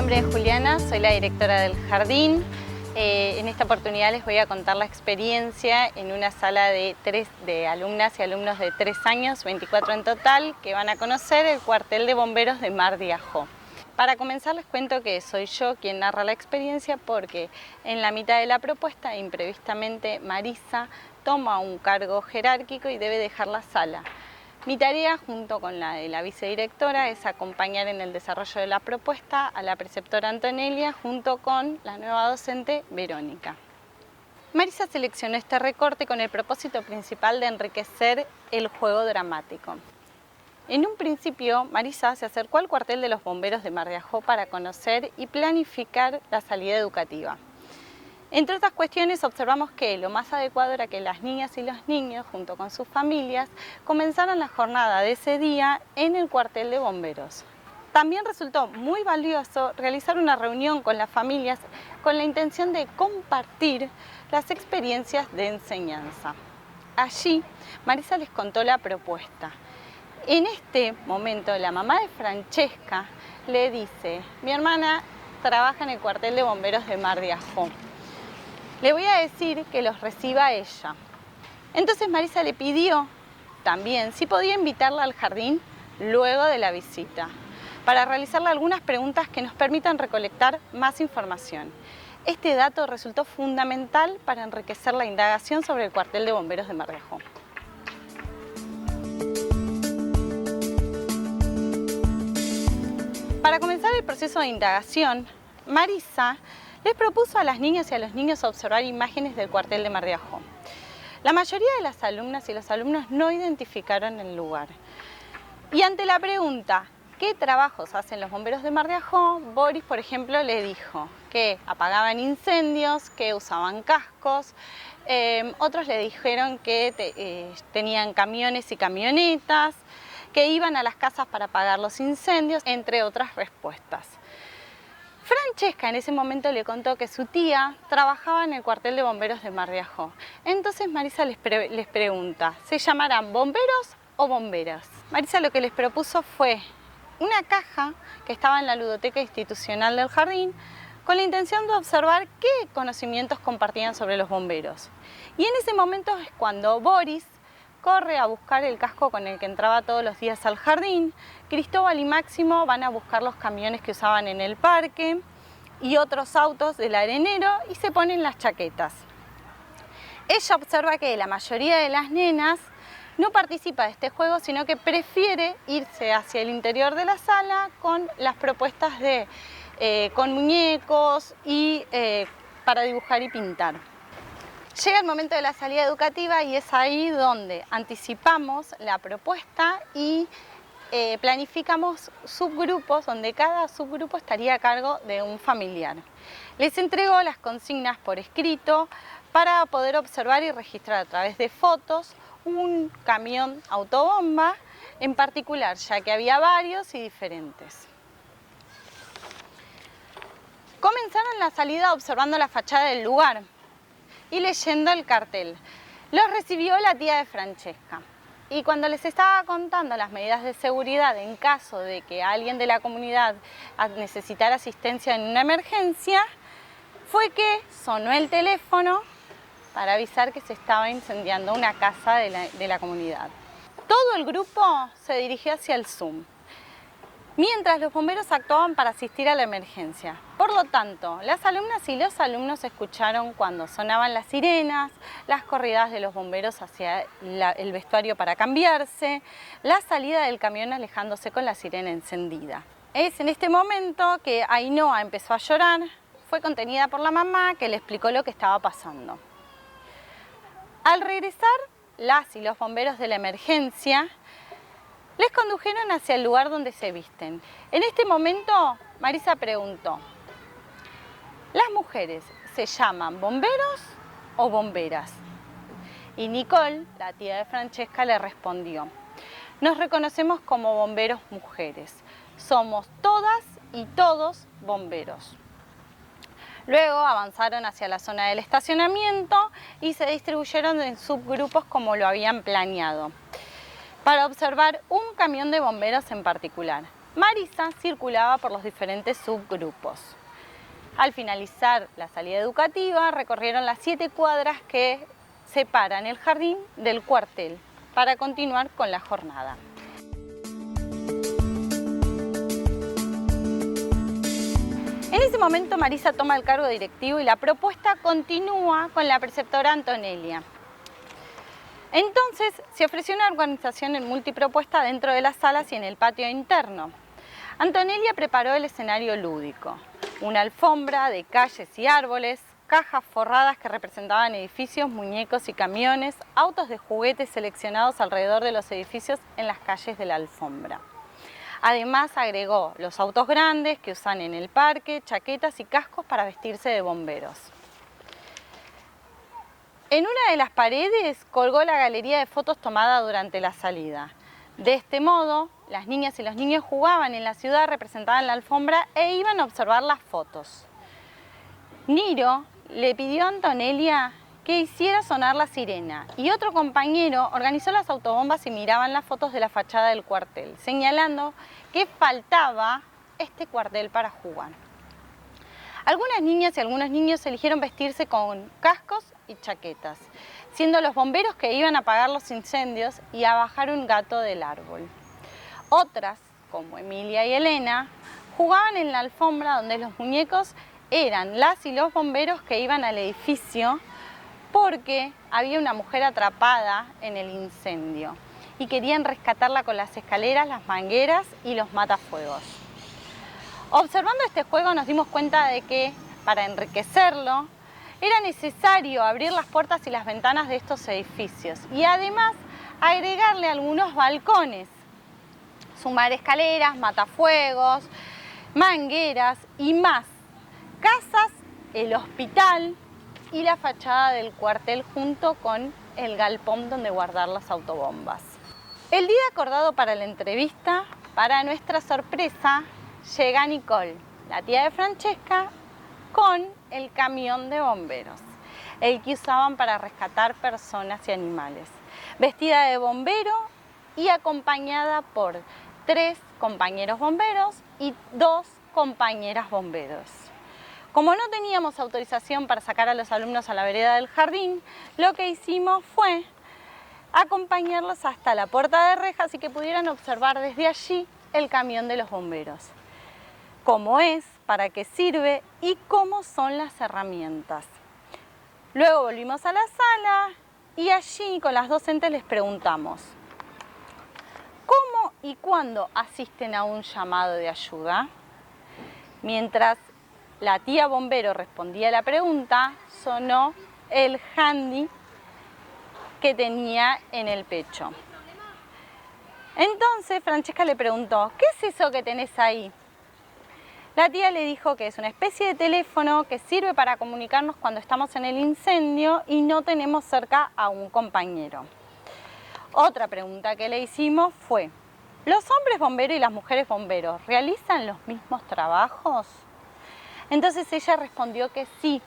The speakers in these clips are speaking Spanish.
nombre es Juliana, soy la directora del jardín. En esta oportunidad les voy a contar la experiencia en una sala de alumnas y alumnos de 3 años, 24 en total, que van a conocer el cuartel de bomberos de Mar de Ajó. Para comenzar les cuento que soy yo quien narra la experiencia porque en la mitad de la propuesta, imprevistamente, Marisa toma un cargo jerárquico y debe dejar la sala. Mi tarea, junto con la de la vicedirectora, es acompañar en el desarrollo de la propuesta a la preceptora Antonelia junto con la nueva docente Verónica. Marisa seleccionó este recorte con el propósito principal de enriquecer el juego dramático. En un principio, Marisa se acercó al cuartel de los bomberos de Mar de Ajó para conocer y planificar la salida educativa. Entre otras cuestiones, observamos que lo más adecuado era que las niñas y los niños, junto con sus familias, comenzaran la jornada de ese día en el cuartel de bomberos. También resultó muy valioso realizar una reunión con las familias con la intención de compartir las experiencias de enseñanza. Allí, Marisa les contó la propuesta. En este momento, la mamá de Francesca le dice: mi hermana trabaja en el cuartel de bomberos de Mar de Ajó. Le voy a decir que los reciba ella. Entonces Marisa le pidió también si podía invitarla al jardín luego de la visita, para realizarle algunas preguntas que nos permitan recolectar más información. Este dato resultó fundamental para enriquecer la indagación sobre el cuartel de bomberos de Mar de Ajó. Para comenzar el proceso de indagación, Marisa les propuso a las niñas y a los niños observar imágenes del cuartel de Mar de Ajó. La mayoría de las alumnas y los alumnos no identificaron el lugar. Y ante la pregunta, ¿qué trabajos hacen los bomberos de Mar de Ajó?, Boris, por ejemplo, le dijo que apagaban incendios, que usaban cascos, otros le dijeron que tenían camiones y camionetas, que iban a las casas para apagar los incendios, entre otras respuestas. Francesca en ese momento le contó que su tía trabajaba en el cuartel de bomberos de Mar de Ajó. Entonces Marisa les pregunta, ¿se llamarán bomberos o bomberas? Marisa lo que les propuso fue una caja que estaba en la ludoteca institucional del jardín con la intención de observar qué conocimientos compartían sobre los bomberos. Y en ese momento es cuando Boris corre a buscar el casco con el que entraba todos los días al jardín. Cristóbal y Máximo van a buscar los camiones que usaban en el parque y otros autos del arenero y se ponen las chaquetas. Ella observa que la mayoría de las nenas no participa de este juego, sino que prefiere irse hacia el interior de la sala con las propuestas con muñecos y para dibujar y pintar. Llega el momento de la salida educativa y es ahí donde anticipamos la propuesta y planificamos subgrupos, donde cada subgrupo estaría a cargo de un familiar. Les entrego las consignas por escrito para poder observar y registrar a través de fotos un camión autobomba en particular, ya que había varios y diferentes. Comenzaron la salida observando la fachada del lugar y leyendo el cartel. Los recibió la tía de Francesca. Y cuando les estaba contando las medidas de seguridad en caso de que alguien de la comunidad necesitara asistencia en una emergencia, fue que sonó el teléfono para avisar que se estaba incendiando una casa de la comunidad. Todo el grupo se dirigió hacia el Zoom, mientras los bomberos actuaban para asistir a la emergencia. Por lo tanto, las alumnas y los alumnos escucharon cuando sonaban las sirenas, las corridas de los bomberos hacia el vestuario para cambiarse, la salida del camión alejándose con la sirena encendida. Es en este momento que Ainhoa empezó a llorar, fue contenida por la mamá que le explicó lo que estaba pasando. Al regresar, las y los bomberos de la emergencia les condujeron hacia el lugar donde se visten. En este momento, Marisa preguntó: ¿las mujeres se llaman bomberos o bomberas? Y Nicole, la tía de Francesca, le respondió: nos reconocemos como bomberos mujeres. Somos todas y todos bomberos. Luego avanzaron hacia la zona del estacionamiento y se distribuyeron en subgrupos como lo habían planeado, para observar un camión de bomberos en particular. Marisa circulaba por los diferentes subgrupos. Al finalizar la salida educativa, recorrieron las 7 cuadras que separan el jardín del cuartel para continuar con la jornada. En ese momento Marisa toma el cargo directivo y la propuesta continúa con la preceptora Antonelia. Entonces se ofreció una organización en multipropuesta dentro de las salas y en el patio interno. Antonelia preparó el escenario lúdico, una alfombra de calles y árboles, cajas forradas que representaban edificios, muñecos y camiones, autos de juguetes seleccionados alrededor de los edificios en las calles de la alfombra. Además agregó los autos grandes que usan en el parque, chaquetas y cascos para vestirse de bomberos. En una de las paredes colgó la galería de fotos tomada durante la salida. De este modo, las niñas y los niños jugaban en la ciudad, representaban la alfombra e iban a observar las fotos. Niro le pidió a Antonelia que hiciera sonar la sirena y otro compañero organizó las autobombas y miraban las fotos de la fachada del cuartel, señalando que faltaba este cuartel para jugar. Algunas niñas y algunos niños eligieron vestirse con cascos y chaquetas, siendo los bomberos que iban a apagar los incendios y a bajar un gato del árbol. Otras, como Emilia y Elena, jugaban en la alfombra donde los muñecos eran las y los bomberos que iban al edificio porque había una mujer atrapada en el incendio y querían rescatarla con las escaleras, las mangueras y los matafuegos. Observando este juego nos dimos cuenta de que, para enriquecerlo, era necesario abrir las puertas y las ventanas de estos edificios y además agregarle algunos balcones, sumar escaleras, matafuegos, mangueras y más, casas, el hospital y la fachada del cuartel junto con el galpón donde guardar las autobombas. El día acordado para la entrevista, para nuestra sorpresa, llega Nicole, la tía de Francesca, con el camión de bomberos, el que usaban para rescatar personas y animales, vestida de bombero y acompañada por 3 compañeros bomberos y 2 compañeras bomberos. Como no teníamos autorización para sacar a los alumnos a la vereda del jardín, lo que hicimos fue acompañarlos hasta la puerta de rejas y que pudieran observar desde allí el camión de los bomberos. Cómo es, para qué sirve y cómo son las herramientas. Luego volvimos a la sala y allí con las docentes les preguntamos ¿cómo y cuándo asisten a un llamado de ayuda? Mientras la tía bombero respondía a la pregunta, sonó el handy que tenía en el pecho. Entonces Francesca le preguntó, ¿qué es eso que tenés ahí? La tía le dijo que es una especie de teléfono que sirve para comunicarnos cuando estamos en el incendio y no tenemos cerca a un compañero. Otra pregunta que le hicimos fue, ¿los hombres bomberos y las mujeres bomberos realizan los mismos trabajos? Entonces ella respondió que sí,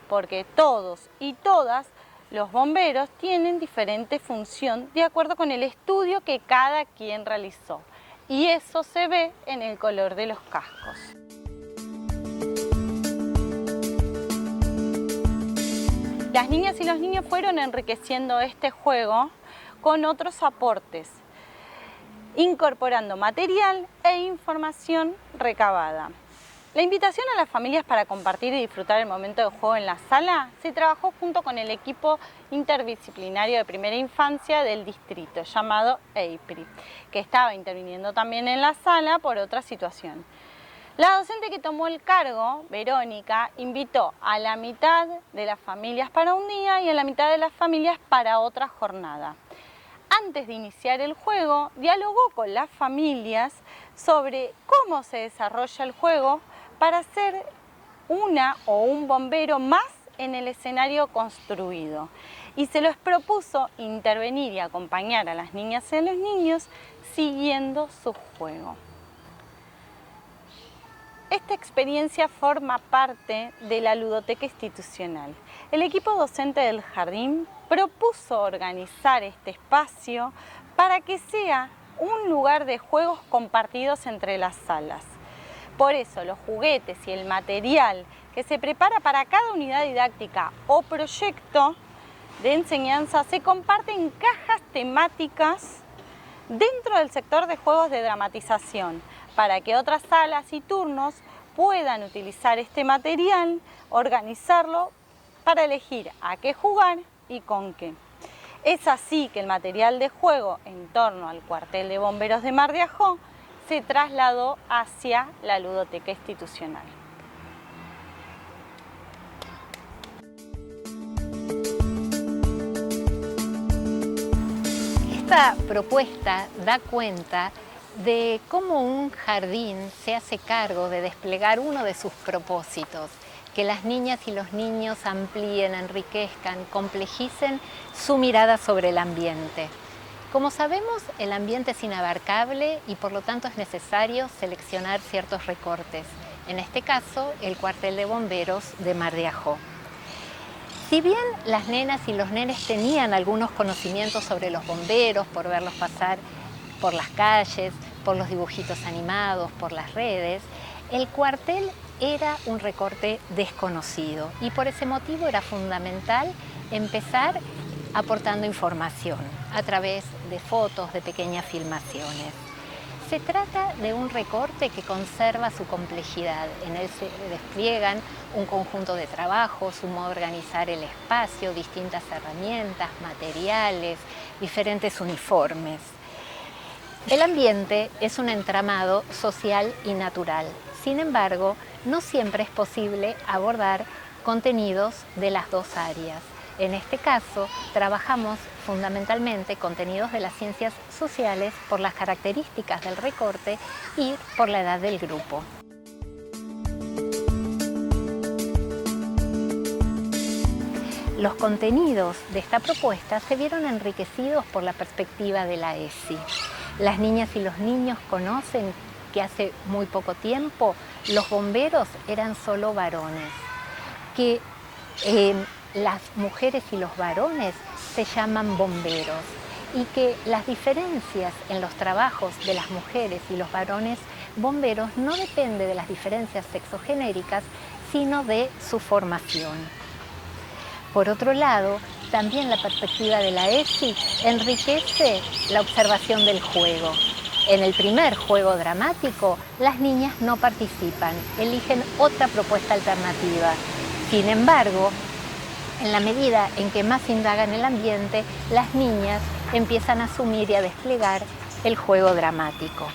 porque todos y todas los bomberos tienen diferente función de acuerdo con el estudio que cada quien realizó. Y eso se ve en el color de los cascos. Las niñas y los niños fueron enriqueciendo este juego con otros aportes, incorporando material e información recabada. La invitación a las familias para compartir y disfrutar el momento de juego en la sala se trabajó junto con el equipo interdisciplinario de primera infancia del distrito llamado EIPRI, que estaba interviniendo también en la sala por otra situación. La docente que tomó el cargo, Verónica, invitó a la mitad de las familias para un día y a la mitad de las familias para otra jornada. Antes de iniciar el juego, dialogó con las familias sobre cómo se desarrolla el juego para ser una o un bombero más en el escenario construido. Y se les propuso intervenir y acompañar a las niñas y a los niños siguiendo su juego. Esta experiencia forma parte de la ludoteca institucional. El equipo docente del jardín propuso organizar este espacio para que sea un lugar de juegos compartidos entre las salas. Por eso los juguetes y el material que se prepara para cada unidad didáctica o proyecto de enseñanza se comparten en cajas temáticas dentro del sector de juegos de dramatización, para que otras salas y turnos puedan utilizar este material, organizarlo para elegir a qué jugar y con qué. Es así que el material de juego en torno al cuartel de bomberos de Mar de Ajó se trasladó hacia la ludoteca institucional. Esta propuesta da cuenta de cómo un jardín se hace cargo de desplegar uno de sus propósitos, que las niñas y los niños amplíen, enriquezcan, complejicen su mirada sobre el ambiente. Como sabemos, el ambiente es inabarcable y por lo tanto es necesario seleccionar ciertos recortes. En este caso, el cuartel de bomberos de Mar de Ajó. Si bien las nenas y los nenes tenían algunos conocimientos sobre los bomberos por verlos pasar por las calles, por los dibujitos animados, por las redes, el cuartel era un recorte desconocido y por ese motivo era fundamental empezar aportando información a través de fotos, de pequeñas filmaciones. Se trata de un recorte que conserva su complejidad. En él se despliegan un conjunto de trabajos, un modo de organizar el espacio, distintas herramientas, materiales, diferentes uniformes. El ambiente es un entramado social y natural. Sin embargo, no siempre es posible abordar contenidos de las dos áreas. En este caso, trabajamos fundamentalmente contenidos de las ciencias sociales por las características del recorte y por la edad del grupo. Los contenidos de esta propuesta se vieron enriquecidos por la perspectiva de la ESI. Las niñas y los niños conocen que hace muy poco tiempo los bomberos eran solo varones, que las mujeres y los varones se llaman bomberos y que las diferencias en los trabajos de las mujeres y los varones bomberos no depende de las diferencias sexogenéricas, sino de su formación. Por otro lado, también la perspectiva de la ESI enriquece la observación del juego. En el primer juego dramático, las niñas no participan, eligen otra propuesta alternativa. Sin embargo, en la medida en que más indagan el ambiente, las niñas empiezan a asumir y a desplegar el juego dramático.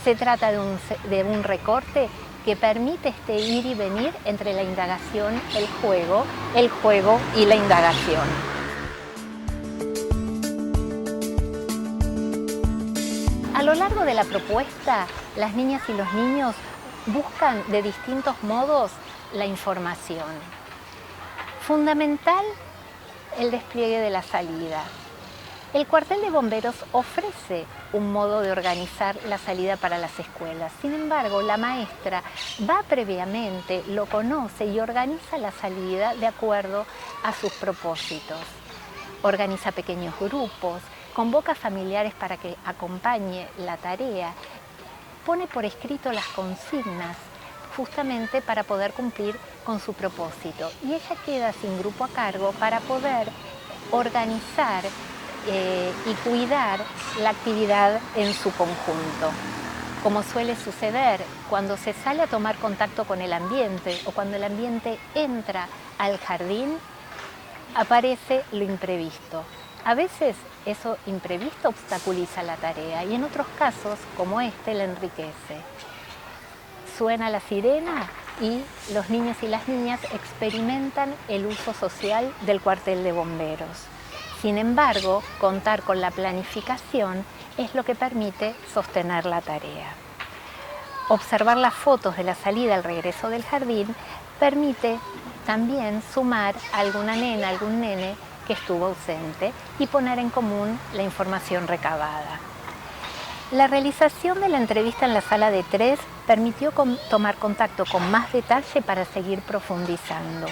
Se trata de un recorte que permite este ir y venir entre la indagación, el juego y la indagación. A lo largo de la propuesta, las niñas y los niños buscan de distintos modos la información. Fundamental el despliegue de la salida. El cuartel de bomberos ofrece un modo de organizar la salida para las escuelas. Sin embargo, la maestra va previamente, lo conoce y organiza la salida de acuerdo a sus propósitos. Organiza pequeños grupos, convoca familiares para que acompañe la tarea, pone por escrito las consignas justamente para poder cumplir con su propósito. Y ella queda sin grupo a cargo para poder organizar y cuidar la actividad en su conjunto. Como suele suceder cuando se sale a tomar contacto con el ambiente o cuando el ambiente entra al jardín, aparece lo imprevisto. A veces eso imprevisto obstaculiza la tarea y en otros casos, como este, la enriquece. Suena la sirena y los niños y las niñas experimentan el uso social del cuartel de bomberos. Sin embargo, contar con la planificación es lo que permite sostener la tarea. Observar las fotos de la salida al regreso del jardín permite también sumar a alguna nena, algún nene que estuvo ausente y poner en común la información recabada. La realización de la entrevista en la sala de 3 permitió tomar contacto con más detalle para seguir profundizando.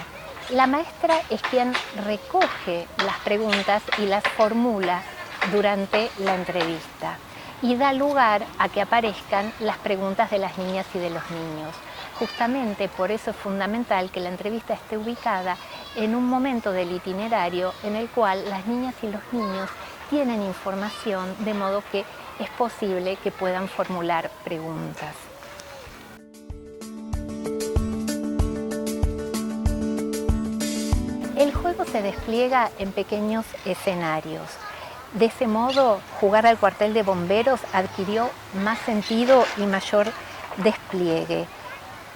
La maestra es quien recoge las preguntas y las formula durante la entrevista. y da lugar a que aparezcan las preguntas de las niñas y de los niños. Justamente por eso es fundamental que la entrevista esté ubicada en un momento del itinerario en el cual las niñas y los niños tienen información, de modo que es posible que puedan formular preguntas. El juego se despliega en pequeños escenarios. De ese modo, jugar al cuartel de bomberos adquirió más sentido y mayor despliegue.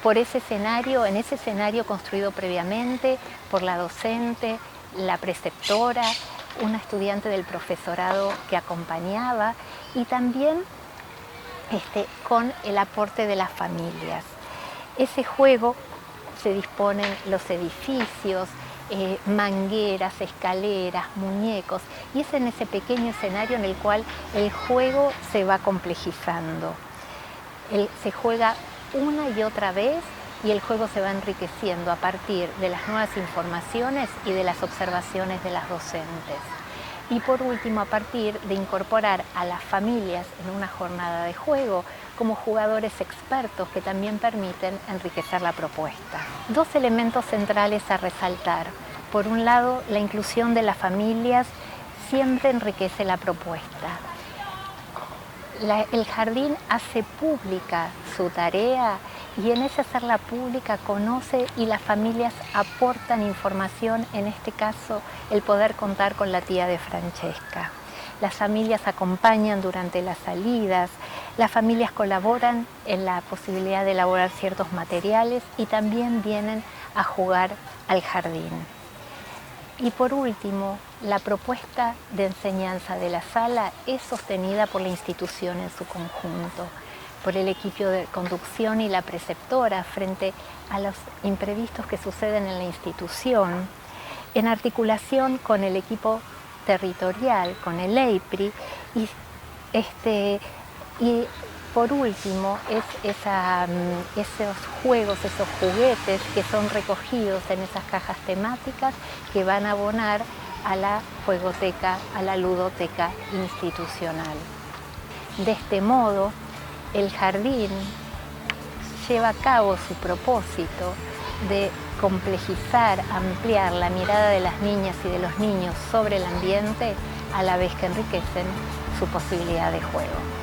Por ese escenario, en ese escenario construido previamente por la docente, la preceptora, una estudiante del profesorado que acompañaba y también con el aporte de las familias. Ese juego se disponen los edificios, mangueras, escaleras, muñecos, y es en ese pequeño escenario en el cual el juego se va complejizando. Se juega una y otra vez y el juego se va enriqueciendo a partir de las nuevas informaciones y de las observaciones de las docentes. Y por último, a partir de incorporar a las familias en una jornada de juego como jugadores expertos que también permiten enriquecer la propuesta. Dos elementos centrales a resaltar. Por un lado, la inclusión de las familias siempre enriquece la propuesta. El jardín hace pública su tarea y en ese hacerla pública conoce y las familias aportan información, en este caso el poder contar con la tía de Francesca. Las familias acompañan durante las salidas, las familias colaboran en la posibilidad de elaborar ciertos materiales y también vienen a jugar al jardín. Y por último, la propuesta de enseñanza de la sala es sostenida por la institución en su conjunto, por el equipo de conducción y la preceptora frente a los imprevistos que suceden en la institución, en articulación con el equipo territorial, con el EIPRI, y por último esos juegos, esos juguetes que son recogidos en esas cajas temáticas que van a abonar a la juegoteca, a la ludoteca institucional. De este modo, el jardín lleva a cabo su propósito de complejizar, ampliar la mirada de las niñas y de los niños sobre el ambiente, a la vez que enriquecen su posibilidad de juego.